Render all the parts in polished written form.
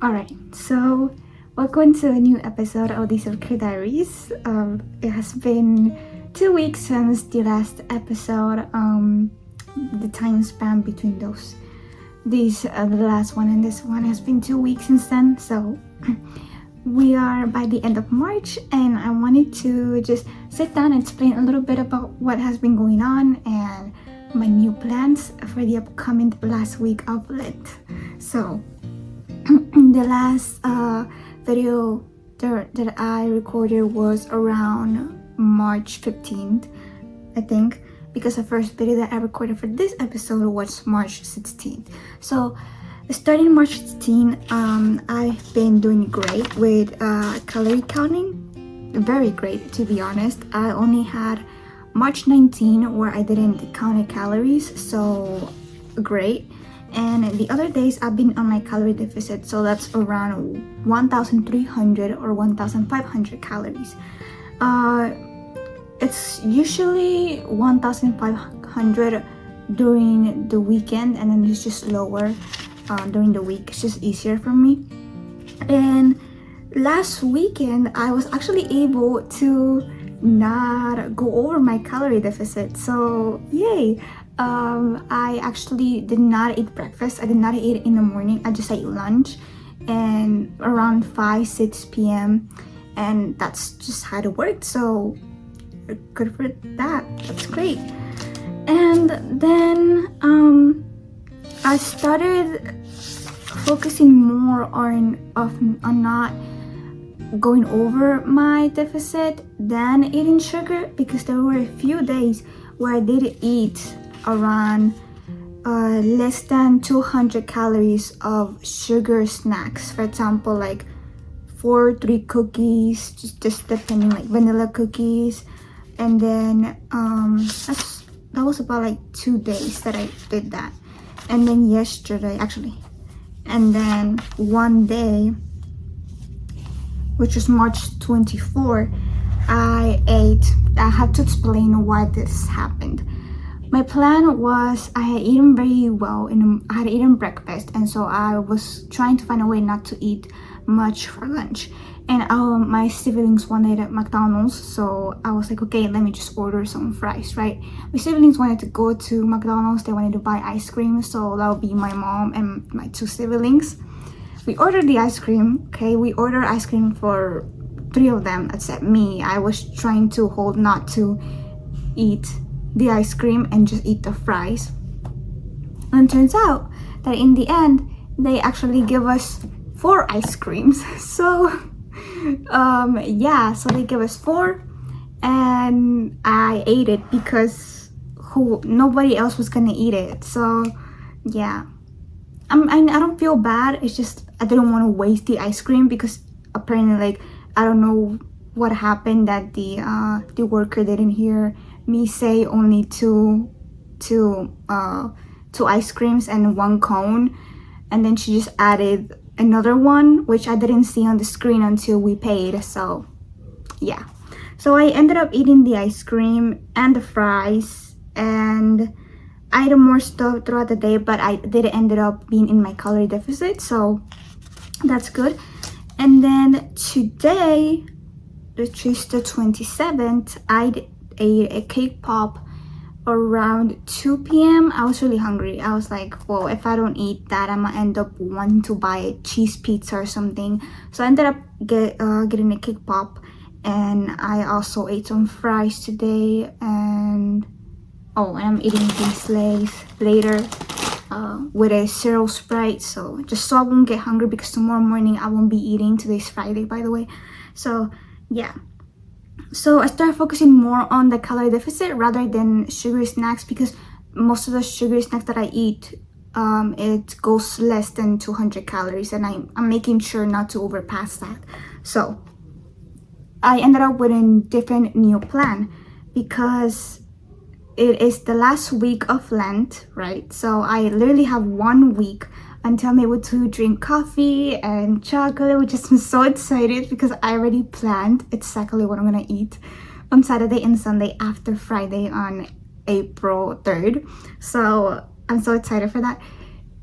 Alright, so welcome to a new episode of the Diaries. It has been 2 weeks since the last episode. The time span between the last one and this one has been 2 weeks since then. So we are by the end of March, and I wanted to just sit down and explain a little bit about what has been going on and my new plans for the upcoming last week of Lent. So the last video that I recorded was around March 15th, I think, because the first video that I recorded for this episode was March 16th. So starting March 16th, I've been doing great with calorie counting. Very great, to be honest. I only had March 19 where I didn't count calories, so great. And the other days I've been on my calorie deficit, so that's around 1,300 or 1,500 calories. It's usually 1,500 during the weekend, and then it's just lower during the week. It's just easier for me. And last weekend I was actually able to not go over my calorie deficit, so yay. I actually did not eat breakfast. I did not eat in the morning. I just ate lunch and around 5-6 p.m. and that's just how it worked. So good for that. That's great. And then I started focusing more on not going over my deficit than eating sugar, because there were a few days where I did eat around less than 200 calories of sugar snacks. For example, like 3 cookies, just depending, like vanilla cookies. And then that was about like 2 days that I did that. And then yesterday, actually, and then one day, which was March 24, I had to explain why this happened. My plan was, I had eaten very well and I had eaten breakfast, and so I was trying to find a way not to eat much for lunch. And my siblings wanted at McDonald's, so I was like, okay, let me just order some fries, right? My siblings wanted to go to McDonald's. They wanted to buy ice cream, so that would be my mom and my 2 siblings. We ordered the ice cream. Okay, we ordered ice cream for 3 of them except me. I was trying to hold not to eat the ice cream and just eat the fries. And it turns out that in the end they actually give us 4 ice creams. So so they gave us 4 and I ate it because nobody else was gonna eat it. So yeah, I don't feel bad. It's just I didn't want to waste the ice cream, because apparently, like, I don't know what happened, that the worker didn't hear me say only two ice creams and 1 cone, and then she just added another one, which I didn't see on the screen until we paid. So yeah, so I ended up eating the ice cream and the fries, and I ate more stuff throughout the day, but I did ended up being in my calorie deficit, so that's good. And then today, which is the 27th, I ate a cake pop around 2 p.m. I was really hungry. I was like, well, if I don't eat that, I'm gonna end up wanting to buy a cheese pizza or something. So I ended up getting a cake pop, and I also ate some fries today, and I'm eating these Lays later with a cereal Sprite, so just so I won't get hungry, because tomorrow morning I won't be eating. Today's Friday, by the way. So yeah, so I started focusing more on the calorie deficit rather than sugary snacks, because most of the sugary snacks that I eat, it goes less than 200 calories, and I'm making sure not to overpass that. So I ended up with a different new plan, because it is the last week of Lent, right? So I literally have 1 week until I'm able to drink coffee and chocolate, which is, I'm so excited, because I already planned exactly what I'm gonna eat on Saturday and Sunday after Friday on April 3rd. So I'm so excited for that.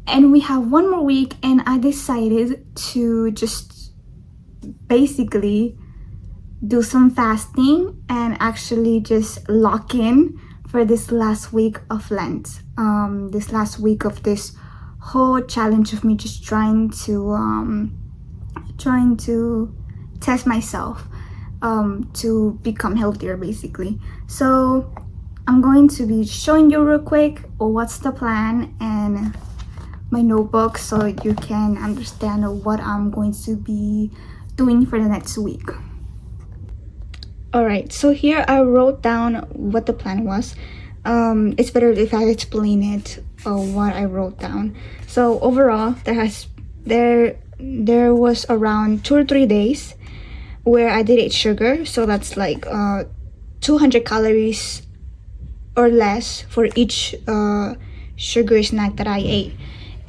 and we have one more week, and I decided to just basically do some fasting and actually just lock in for this last week of Lent, this last week of this whole challenge of me just trying to test myself, to become healthier basically. So I'm going to be showing you real quick what's the plan and my notebook, so you can understand what I'm going to be doing for the next week. Alright, so here I wrote down what the plan was. It's better if I explain it, what I wrote down. So overall, there was around 2 or 3 days where I did eat sugar, so that's like 200 calories or less for each sugary snack that I ate,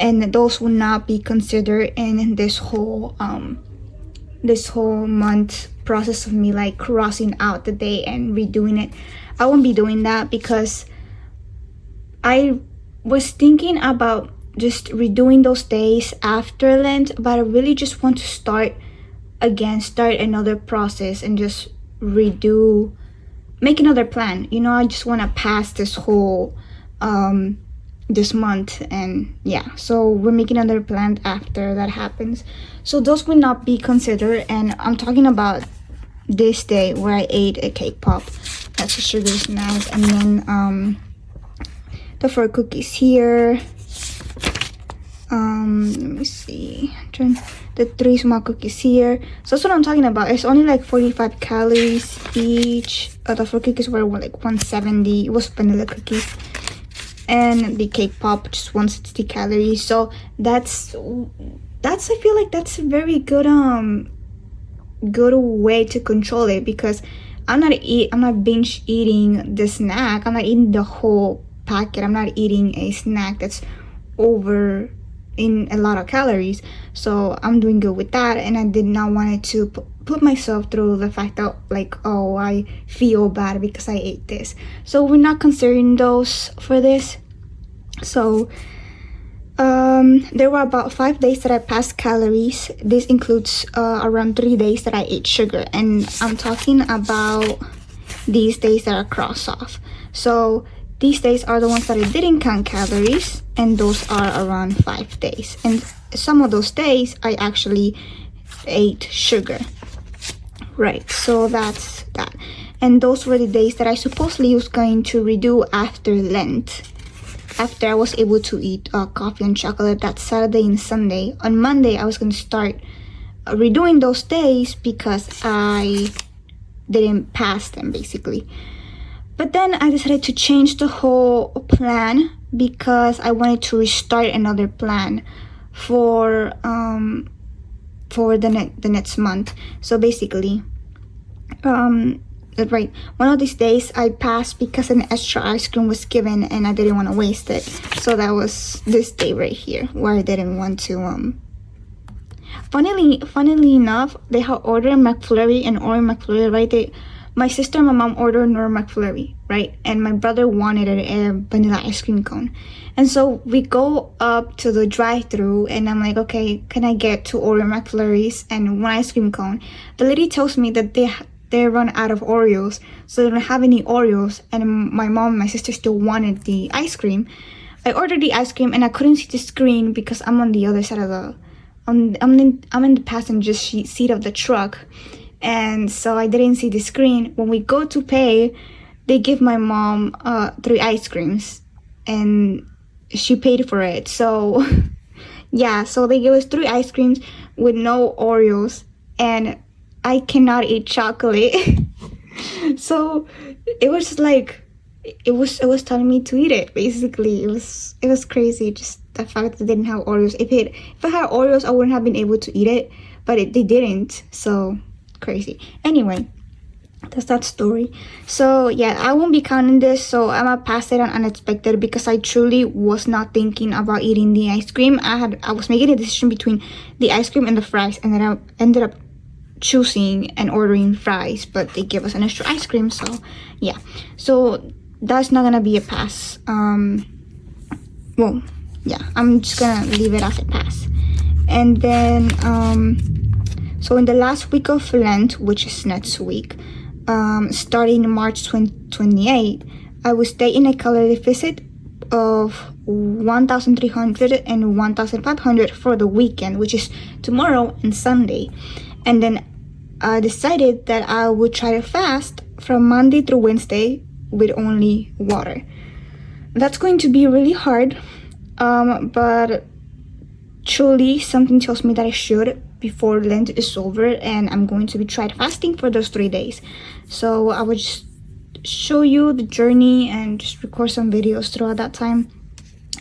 and those will not be considered in this whole month process of me like crossing out the day and redoing it. I won't be doing that because I was thinking about just redoing those days after Lent, but I really just want to start another process and just make another plan. I just want to pass this whole this month, and yeah, so we're making another plan after that happens. So those will not be considered, and I'm talking about this day where I ate a cake pop. That's a sugar snack, and then the 4 cookies here. Let me see. The 3 small cookies here. So that's what I'm talking about. It's only like 45 calories each. The 4 cookies were like 170. It was vanilla cookies. And the cake pop just 160 calories. So that's I feel like that's a very good way to control it, because I'm not binge eating the snack. I'm not eating the whole packet. I'm not eating a snack that's over in a lot of calories. So I'm doing good with that, and I did not want to put myself through the fact that like, oh, I feel bad because I ate this. So we're not considering those for this. So there were about 5 days that I passed calories. This includes around 3 days that I ate sugar, and I'm talking about these days that are crossed off. So these days are the ones that I didn't count calories, and those are around 5 days. And some of those days I actually ate sugar. Right, so that's that. And those were the days that I supposedly was going to redo after Lent. After I was able to eat coffee and chocolate that Saturday and Sunday. On Monday, I was going to start redoing those days because I didn't pass them, basically. But then I decided to change the whole plan because I wanted to restart another plan for the next month. So basically, right, one of these days I passed because an extra ice cream was given and I didn't want to waste it. So that was this day right here where I didn't want to funnily enough, they had ordered McFlurry and Oreo McFlurry, right? My sister and my mom ordered an Oreo McFlurry, right? And my brother wanted a vanilla ice cream cone. And so we go up to the drive-thru and I'm like, okay, can I get 2 Oreo McFlurries and 1 ice cream cone? The lady tells me that they run out of Oreos, so they don't have any Oreos, and my mom and my sister still wanted the ice cream. I ordered the ice cream and I couldn't see the screen because I'm on the other side of the I'm in the passenger seat of the truck, and so I didn't see the screen. When we go to pay, they give my mom 3 ice creams and she paid for it. So yeah, so they gave us 3 ice creams with no Oreos, and I cannot eat chocolate. So it was just like it was telling me to eat it. Basically, it was crazy. Just the fact that they didn't have Oreos. If I had Oreos, I wouldn't have been able to eat it, but they didn't. So crazy. Anyway, that's that story. So yeah, I won't be counting this. So I'm gonna pass it on unexpected because I truly was not thinking about eating the ice cream. I was making a decision between the ice cream and the fries, and then I ended up choosing and ordering fries, but they gave us an extra ice cream. So yeah, so that's not gonna be a pass. Well, yeah, I'm just gonna leave it as a pass. And then so in the last week of Lent, which is next week, starting March 28, I will stay in a calorie deficit of 1,300 and 1,500 for the weekend, which is tomorrow and Sunday. And then I decided that I would try to fast from Monday through Wednesday with only water. That's going to be really hard, but truly something tells me that I should before Lent is over, and I'm going to be tried fasting for those 3 days. So I will just show you the journey and just record some videos throughout that time.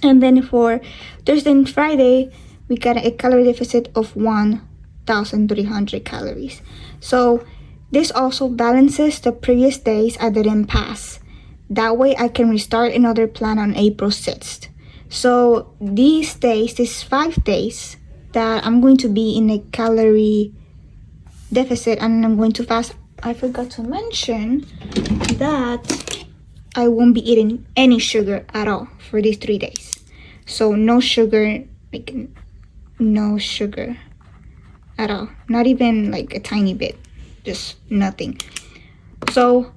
And then for Thursday and Friday, we got a calorie deficit of 1,300 calories. So this also balances the previous days I didn't pass. That way I can restart another plan on April 6th. So these days, these 5 days that I'm going to be in a calorie deficit and I'm going to fast, I forgot to mention that I won't be eating any sugar at all for these 3 days. So no sugar, like no sugar at all. Not even like a tiny bit, just nothing. So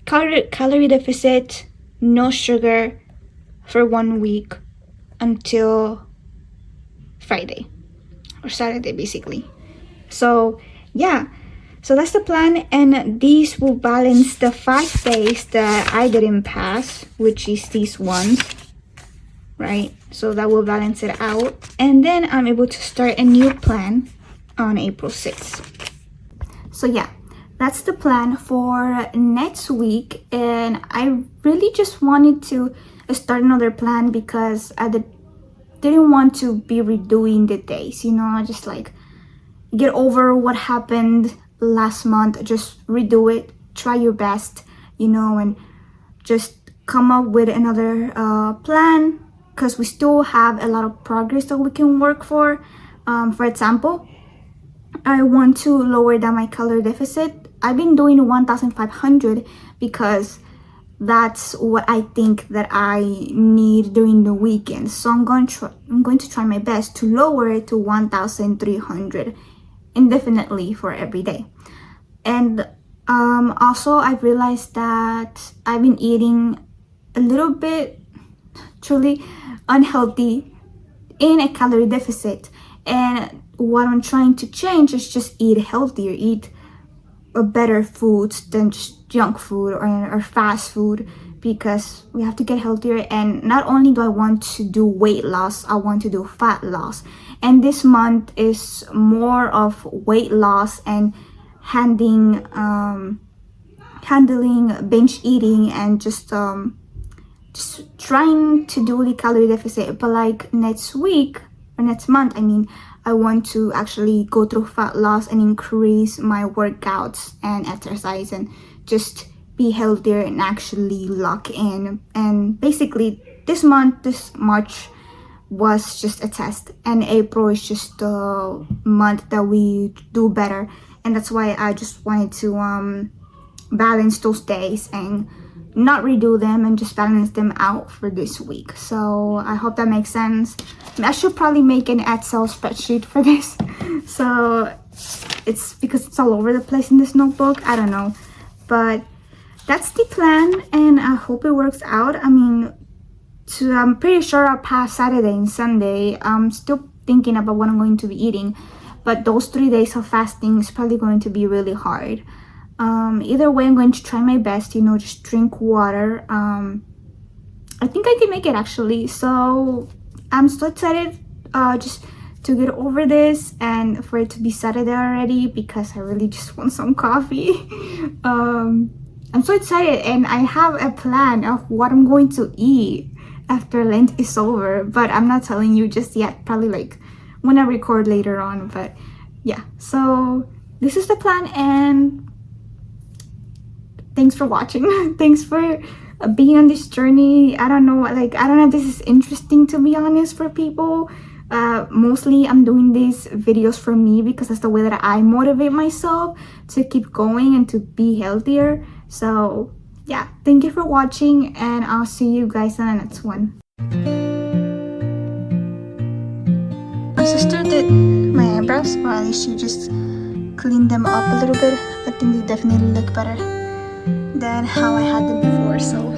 calorie deficit, no sugar for 1 week until Friday or Saturday basically. So yeah, so that's the plan, and these will balance the 5 days that I didn't pass, which is these ones, right? So that will balance it out, and then I'm able to start a new plan on April 6th. So yeah, that's the plan for next week, and I really just wanted to start another plan because I didn't want to be redoing the days, you know, just like get over what happened last month, just redo it, try your best, you know, and just come up with another plan, because we still have a lot of progress that we can work for. For example, I want to lower down my calorie deficit. I've been doing 1,500 because that's what I think that I need during the weekend. So I'm going to try my best to lower it to 1,300 indefinitely for every day. And also I've realized that I've been eating a little bit truly unhealthy in a calorie deficit, and what I'm trying to change is just eat healthier, eat better foods than just junk food or fast food, because we have to get healthier. And not only do I want to do weight loss, I want to do fat loss, and this month is more of weight loss and handling binge eating and just trying to do the calorie deficit. But like next week or next month, I mean, I want to actually go through fat loss and increase my workouts and exercise and just be healthier and actually lock in. And basically this March was just a test, and April is just the month that we do better. And that's why I just wanted to balance those days and not redo them and just balance them out for this week. So I hope that makes sense. I should probably make an Excel spreadsheet for this. So it's because it's all over the place in this notebook, I don't know, but that's the plan, and I hope it works out. I mean, I'm pretty sure I'll pass Saturday and Sunday. I'm still thinking about what I'm going to be eating, but those 3 days of fasting is probably going to be really hard. Either way, I'm going to try my best, you know, just drink water. I think I can make it actually. So I'm so excited just to get over this and for it to be Saturday already, because I really just want some coffee. I'm so excited, and I have a plan of what I'm going to eat after Lent is over, but I'm not telling you just yet, probably like when I record later on. But yeah, so this is the plan, and thanks for watching. Thanks for being on this journey. I don't know if this is interesting, to be honest, for people. Mostly I'm doing these videos for me because that's the way that I motivate myself to keep going and to be healthier. So yeah, thank you for watching, and I'll see you guys in the next one. sister did my eyebrows, or at least she just cleaned them up a little bit. I think they definitely look better than how I had them before. So